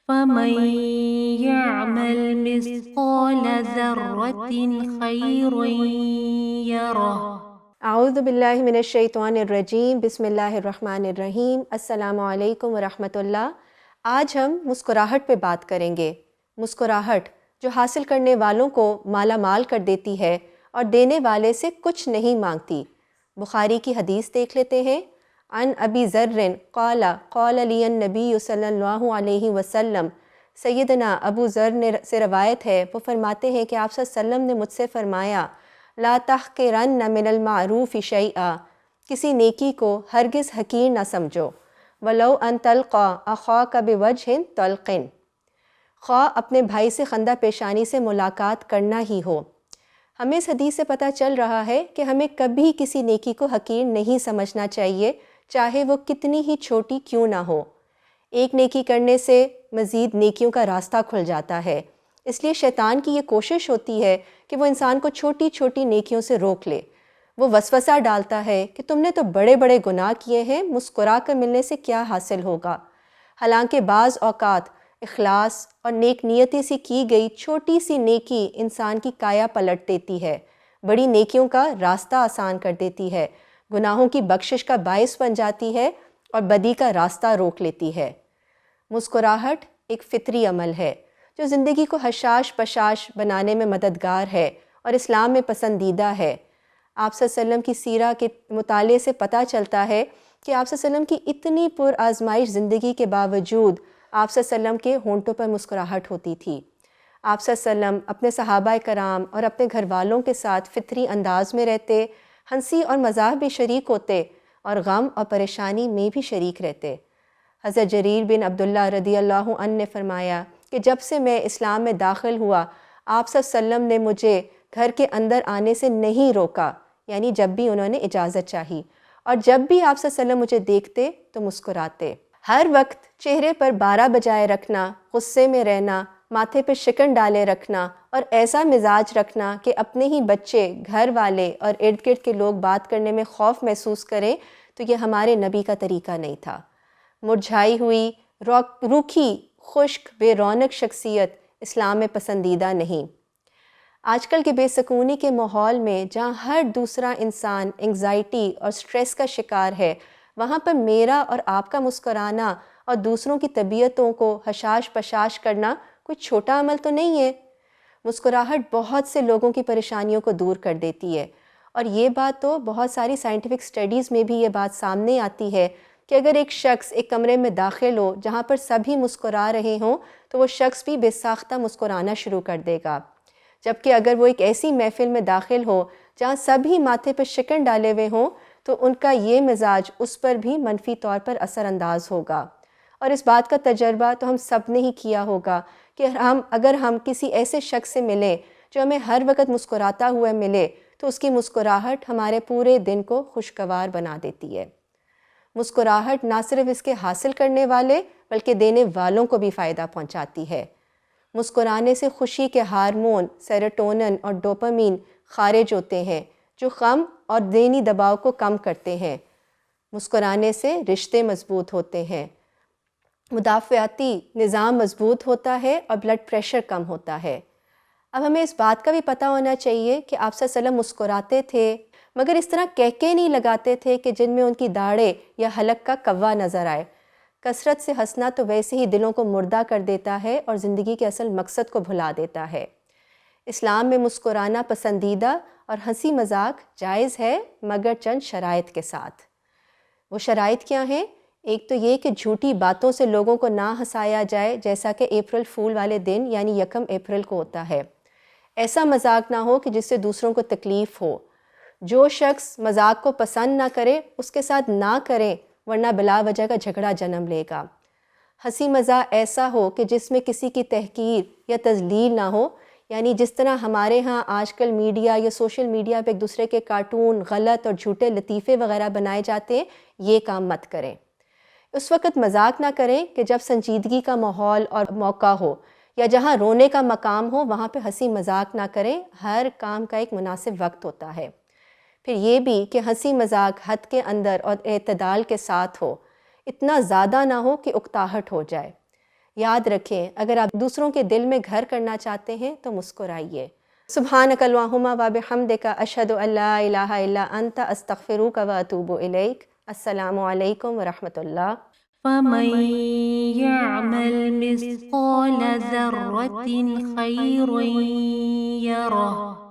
فمن يعمل مثقال ذرة خيرا يره۔ اعوذ باللہ من الشیطان الرجیم، بسم اللہ الرحمن الرحیم۔ السلام علیکم ورحمۃ اللہ۔ آج ہم مسکراہٹ پہ بات کریں گے۔ مسکراہٹ جو حاصل کرنے والوں کو مالا مال کر دیتی ہے اور دینے والے سے کچھ نہیں مانگتی۔ بخاری کی حدیث دیکھ لیتے ہیں۔ عن ابی ذر قال قال لی النبی صلی اللہ علیہ وسلم، سیدنا ابو ذر سے روایت ہے، وہ فرماتے ہیں کہ آپ صلی اللہ علیہ وسلم نے مجھ سے فرمایا، لا تحقرن من المعروف شیئا، کسی نیکی کو ہرگز حقیر نہ سمجھو، ولو ان تلقا اخاک بوجہ طلق، خواہ اپنے بھائی سے خندہ پیشانی سے ملاقات کرنا ہی ہو۔ ہمیں اس حدیث سے پتہ چل رہا ہے کہ ہمیں کبھی کسی نیکی کو حقیر نہیں سمجھنا چاہیے، چاہے وہ کتنی ہی چھوٹی کیوں نہ ہو۔ ایک نیکی کرنے سے مزید نیکیوں کا راستہ کھل جاتا ہے، اس لیے شیطان کی یہ کوشش ہوتی ہے کہ وہ انسان کو چھوٹی چھوٹی نیکیوں سے روک لے۔ وہ وسوسہ ڈالتا ہے کہ تم نے تو بڑے بڑے گناہ کیے ہیں، مسکرا کر ملنے سے کیا حاصل ہوگا؟ حالانکہ بعض اوقات اخلاص اور نیک نیتی سے کی گئی چھوٹی سی نیکی انسان کی کایا پلٹ دیتی ہے، بڑی نیکیوں کا راستہ آسان کر دیتی ہے، گناہوں کی بخشش کا باعث بن جاتی ہے اور بدی کا راستہ روک لیتی ہے۔ مسکراہٹ ایک فطری عمل ہے جو زندگی کو حشاش بشاش بنانے میں مددگار ہے اور اسلام میں پسندیدہ ہے۔ آپ صلی اللہ علیہ وسلم کی سیرہ کے مطالعے سے پتہ چلتا ہے کہ آپ صلی اللہ علیہ وسلم کی اتنی پر آزمائش زندگی کے باوجود آپ صلی اللہ علیہ وسلم کے ہونٹوں پر مسکراہٹ ہوتی تھی۔ آپ صلی اللہ علیہ وسلم اپنے صحابہ کرام اور اپنے گھر والوں کے ساتھ فطری انداز میں رہتے، ہنسی اور مزاح بھی شریک ہوتے اور غم اور پریشانی میں بھی شریک رہتے۔ حضرت جریر بن عبداللہ رضی اللہ عنہ نے فرمایا کہ جب سے میں اسلام میں داخل ہوا، آپ صلی اللہ علیہ وسلم نے مجھے گھر کے اندر آنے سے نہیں روکا، یعنی جب بھی انہوں نے اجازت چاہی، اور جب بھی آپ صلی اللہ علیہ وسلم مجھے دیکھتے تو مسکراتے۔ ہر وقت چہرے پر بارہ بجائے رکھنا، غصے میں رہنا، ماتھے پہ شکن ڈالے رکھنا اور ایسا مزاج رکھنا کہ اپنے ہی بچے، گھر والے اور ارد گرد کے لوگ بات کرنے میں خوف محسوس کریں، تو یہ ہمارے نبی کا طریقہ نہیں تھا۔ مرجھائی ہوئی، روکھی، خشک، بے رونق شخصیت اسلام میں پسندیدہ نہیں۔ آج کل کے بے سکونی کے ماحول میں جہاں ہر دوسرا انسان انگزائٹی اور سٹریس کا شکار ہے، وہاں پر میرا اور آپ کا مسکرانا اور دوسروں کی طبیعتوں کو حشاش پشاش کرنا کوئی چھوٹا عمل تو نہیں ہے۔ مسکراہٹ بہت سے لوگوں کی پریشانیوں کو دور کر دیتی ہے، اور یہ بات تو بہت ساری سائنٹیفک سٹڈیز میں بھی یہ بات سامنے آتی ہے کہ اگر ایک شخص ایک کمرے میں داخل ہو جہاں پر سبھی مسکرا رہے ہوں تو وہ شخص بھی بے ساختہ مسکرانا شروع کر دے گا، جبکہ اگر وہ ایک ایسی محفل میں داخل ہو جہاں سبھی ماتھے پر شکن ڈالے ہوئے ہوں تو ان کا یہ مزاج اس پر بھی منفی طور پر اثر انداز ہوگا۔ اور اس بات کا تجربہ تو ہم سب نے ہی کیا ہوگا کہ اگر ہم کسی ایسے شخص سے ملیں جو ہمیں ہر وقت مسکراتا ہوا ملے تو اس کی مسکراہٹ ہمارے پورے دن کو خوشگوار بنا دیتی ہے۔ مسکراہٹ نہ صرف اس کے حاصل کرنے والے بلکہ دینے والوں کو بھی فائدہ پہنچاتی ہے۔ مسکرانے سے خوشی کے ہارمون سیروٹونن اور ڈوپامین خارج ہوتے ہیں جو غم اور ذہنی دباؤ کو کم کرتے ہیں۔ مسکرانے سے رشتے مضبوط ہوتے ہیں، مدافعاتی نظام مضبوط ہوتا ہے اور بلڈ پریشر کم ہوتا ہے۔ اب ہمیں اس بات کا بھی پتہ ہونا چاہیے کہ آپ صلی اللہ علیہ وسلم مسکراتے تھے، مگر اس طرح کہکے نہیں لگاتے تھے کہ جن میں ان کی داڑھیں یا حلق کا کوا نظر آئے۔ کثرت سے ہنسنا تو ویسے ہی دلوں کو مردہ کر دیتا ہے اور زندگی کے اصل مقصد کو بھلا دیتا ہے۔ اسلام میں مسکرانا پسندیدہ اور ہنسی مذاق جائز ہے، مگر چند شرائط کے ساتھ۔ وہ شرائط کیا ہیں؟ ایک تو یہ کہ جھوٹی باتوں سے لوگوں کو نہ ہنسایا جائے، جیسا کہ اپریل فول والے دن یعنی 1 اپریل کو ہوتا ہے۔ ایسا مذاق نہ ہو کہ جس سے دوسروں کو تکلیف ہو۔ جو شخص مذاق کو پسند نہ کرے اس کے ساتھ نہ کریں، ورنہ بلا وجہ کا جھگڑا جنم لے گا۔ ہنسی مذاق ایسا ہو کہ جس میں کسی کی تحقیر یا تذلیل نہ ہو، یعنی جس طرح ہمارے ہاں آج کل میڈیا یا سوشل میڈیا پہ ایک دوسرے کے کارٹون، غلط اور جھوٹے لطیفے وغیرہ بنائے جاتے ہیں، یہ کام مت کریں۔ اس وقت مذاق نہ کریں کہ جب سنجیدگی کا ماحول اور موقع ہو، یا جہاں رونے کا مقام ہو وہاں پہ ہنسی مذاق نہ کریں۔ ہر کام کا ایک مناسب وقت ہوتا ہے۔ پھر یہ بھی کہ ہنسی مذاق حد کے اندر اور اعتدال کے ساتھ ہو، اتنا زیادہ نہ ہو کہ اکتاہٹ ہو جائے۔ یاد رکھیں اگر آپ دوسروں کے دل میں گھر کرنا چاہتے ہیں تو مسکرائیے۔ سبحانک اللہم و بحمدک اشہد ان لا الہ الا انت استغفرک و اتوب الیک۔ السلام علیکم ورحمۃ اللہ۔ فمن يعمل مثقال ذرة خيرا يره